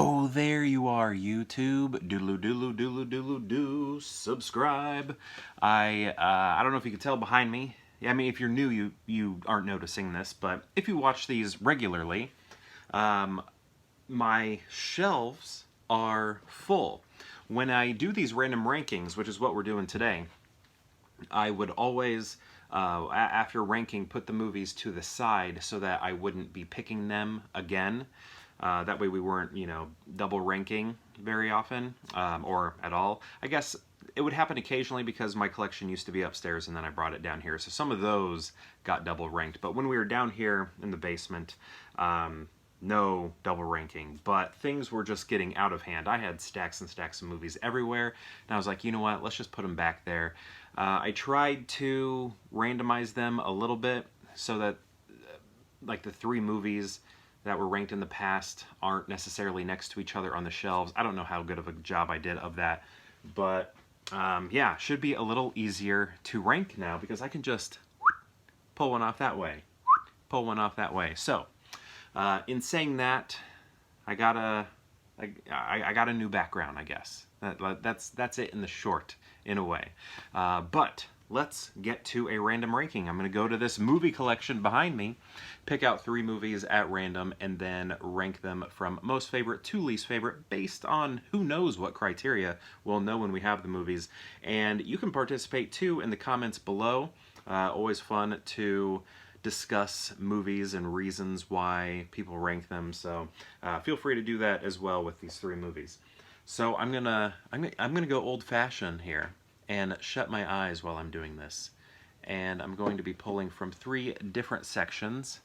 Oh, there you are, YouTube. Doodaloo doodaloo doodaloo doodaloo doo. Subscribe. I don't know if you can tell behind me. I mean, if you're new, you aren't noticing this, but if you watch these regularly, my shelves are full. When I do these random rankings, which is what we're doing today, I would always, after ranking, put the movies to the side so that I wouldn't be picking them again. That way we weren't, double ranking very often, or at all. I guess it would happen occasionally because my collection used to be upstairs and then I brought it down here. So some of those got double ranked. But when we were down here in the basement, no double ranking. But things were just getting out of hand. I had stacks and stacks of movies everywhere. And I was like, you know what, let's just put them back there. I tried to randomize them a little bit so that like the three movies that were ranked in the past aren't necessarily next to each other on the shelves. I don't know how good of a job I did of that, but yeah, should be a little easier to rank now because I can just pull one off that way, pull one off that way. So in saying that, I got a new background, I guess. That's it in the short, in a way. But let's get to a random ranking. I'm going to go to this movie collection behind me, pick out 3 movies at random, and then rank them from most favorite to least favorite based on who knows what criteria. We'll know when we have the movies. And you can participate too in the comments below. Always fun to discuss movies and reasons why people rank them. So feel free to do that as well with these 3 movies. So I'm gonna go old-fashioned here and shut my eyes while I'm doing this. And I'm going to be pulling from 3 different sections.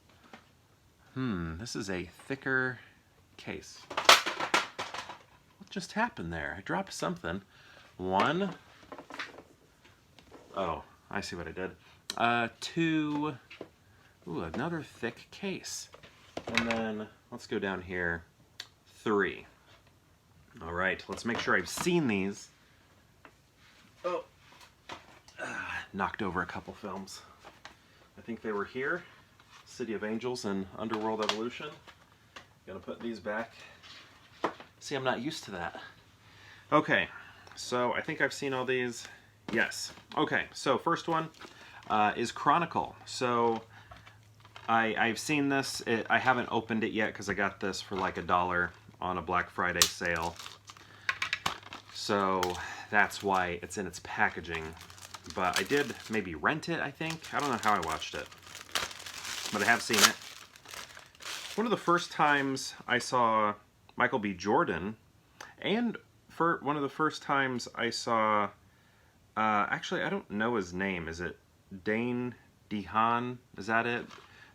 This is a thicker case. What just happened there? I dropped something. 1. Oh, I see what I did. 2. Ooh, another thick case. And then, let's go down here. 3. All right, let's make sure I've seen these. Oh, knocked over a couple films. I think they were here. City of Angels and Underworld Evolution. Gonna put these back. See, I'm not used to that. Okay, so I think I've seen all these. Yes. Okay, so first one is Chronicle. So I've seen this. I haven't opened it yet because I got this for like $1 on a Black Friday sale. So that's why it's in its packaging. But I did maybe rent it, I think. I don't know how I watched it. But I have seen it. One of the first times I saw Michael B. Jordan, and for one of the first times I saw, actually I don't know his name. Is it Dane DeHaan? Is that it?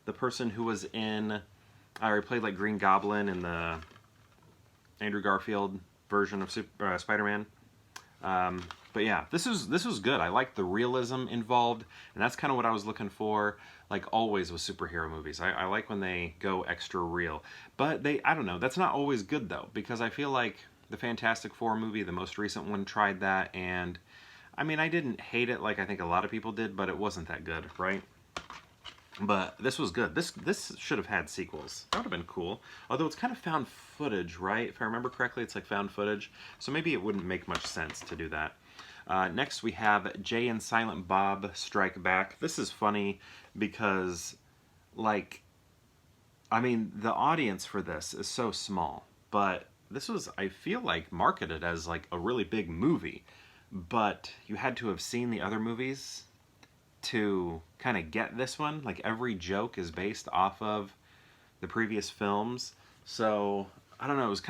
The person who was in, he played like Green Goblin in the Andrew Garfield version of Spider-Man. But yeah, this was good. I liked the realism involved, and that's kind of what I was looking for, like always with superhero movies. I like when they go extra real. But I don't know, that's not always good though, because I feel like the Fantastic Four movie, the most recent one, tried that, and I mean, I didn't hate it like I think a lot of people did, but it wasn't that good, right? But this was good. This should have had sequels. That would have been cool. Although it's kind of found footage, right? If I remember correctly, it's like found footage. So maybe it wouldn't make much sense to do that. Next we have Jay and Silent Bob Strike Back. This is funny because, like, I mean, the audience for this is so small. But this was, I feel like, marketed as like a really big movie. But you had to have seen the other movies to kind of get this one. Like every joke is based off of the previous films. So I don't know, it was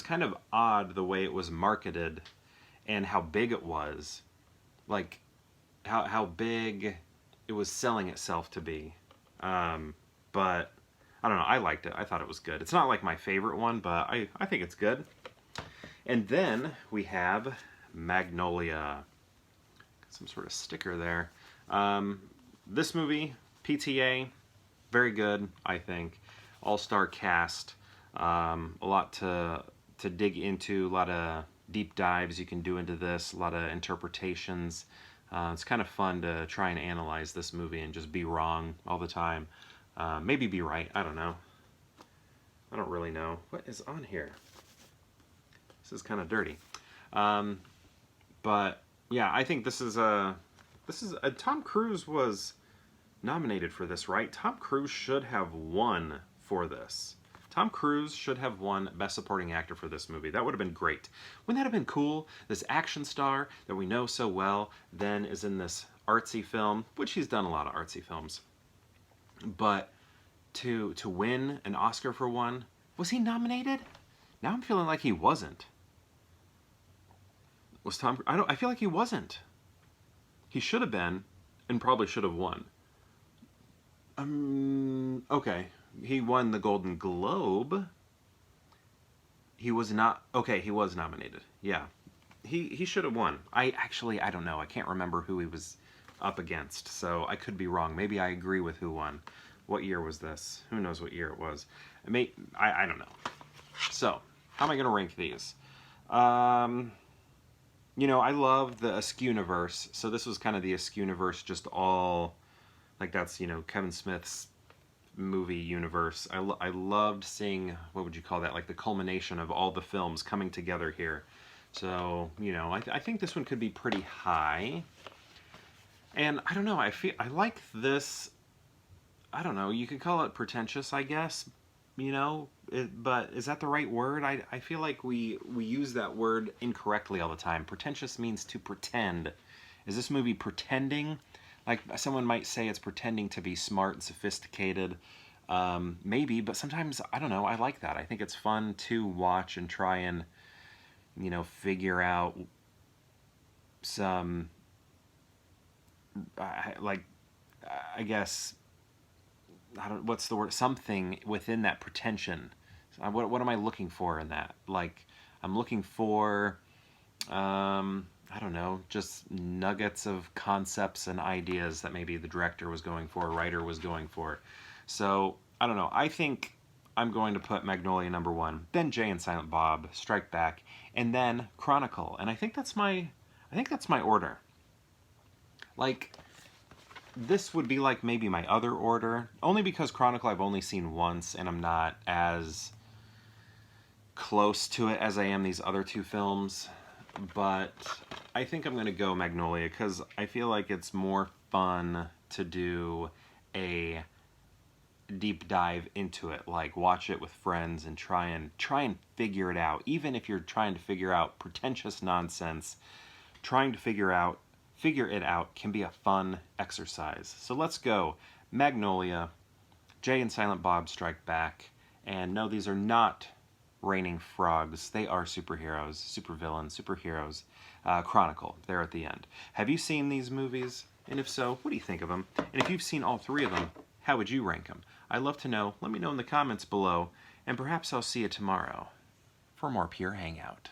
kind of odd the way it was marketed and how big it was. Like how big it was selling itself to be. But I don't know, I liked it. I thought it was good. It's not like my favorite one, but I think it's good. And then we have Magnolia. Got some sort of sticker there. This movie, PTA, very good, I think. All-star cast, a lot to dig into, a lot of deep dives you can do into this, a lot of interpretations. It's kind of fun to try and analyze this movie and just be wrong all the time. Maybe be right, I don't know. I don't really know. What is on here? This is kind of dirty. But yeah, I think this is a Tom Cruise was nominated for this, right? Tom Cruise should have won for this. Tom Cruise should have won Best Supporting Actor for this movie. That would have been great. Wouldn't that have been cool? This action star that we know so well then is in this artsy film, which he's done a lot of artsy films. But to win an Oscar for one, was he nominated? Now I'm feeling like he wasn't. Was Tom? I feel like he wasn't. He should have been, and probably should have won. Okay. He won the Golden Globe. He was not... Okay, he was nominated. Yeah. He should have won. I don't know. I can't remember who he was up against, so I could be wrong. Maybe I agree with who won. What year was this? Who knows what year it was? I don't know. So, how am I going to rank these? You know, I love the Askew-niverse, so this was kind of the Askew-niverse, just all... Like, that's, you know, Kevin Smith's movie universe. I loved seeing, what would you call that, like the culmination of all the films coming together here. So, you know, I think this one could be pretty high. And I don't know, I like this, I don't know, you could call it pretentious, I guess, you know, but is that the right word? I feel like we use that word incorrectly all the time. Pretentious means to pretend. Is this movie pretending? Like, someone might say it's pretending to be smart and sophisticated. Maybe, but sometimes, I don't know, I like that. I think it's fun to watch and try and, you know, figure out some, I guess, what's the word? Something within that pretension. What am I looking for in that? Like, I'm looking for... I don't know, just nuggets of concepts and ideas that maybe the director was going for, writer was going for. So, I don't know. I think I'm going to put Magnolia #1, then Jay and Silent Bob, Strike Back, and then Chronicle. And I think that's my order. Like, this would be like maybe my other order, only because Chronicle I've only seen once, and I'm not as close to it as I am these other two films. But I think I'm going to go Magnolia because I feel like it's more fun to do a deep dive into it, like watch it with friends and try and figure it out. Even if you're trying to figure out pretentious nonsense, trying to figure it out can be a fun exercise. So let's go Magnolia, Jay and Silent Bob Strike Back, and no, these are not raining frogs. They are superheroes, supervillains, superheroes. Chronicle, there at the end. Have you seen these movies? And if so, what do you think of them? And if you've seen all three of them, how would you rank them? I'd love to know. Let me know in the comments below, and perhaps I'll see you tomorrow for more Pure Hangout.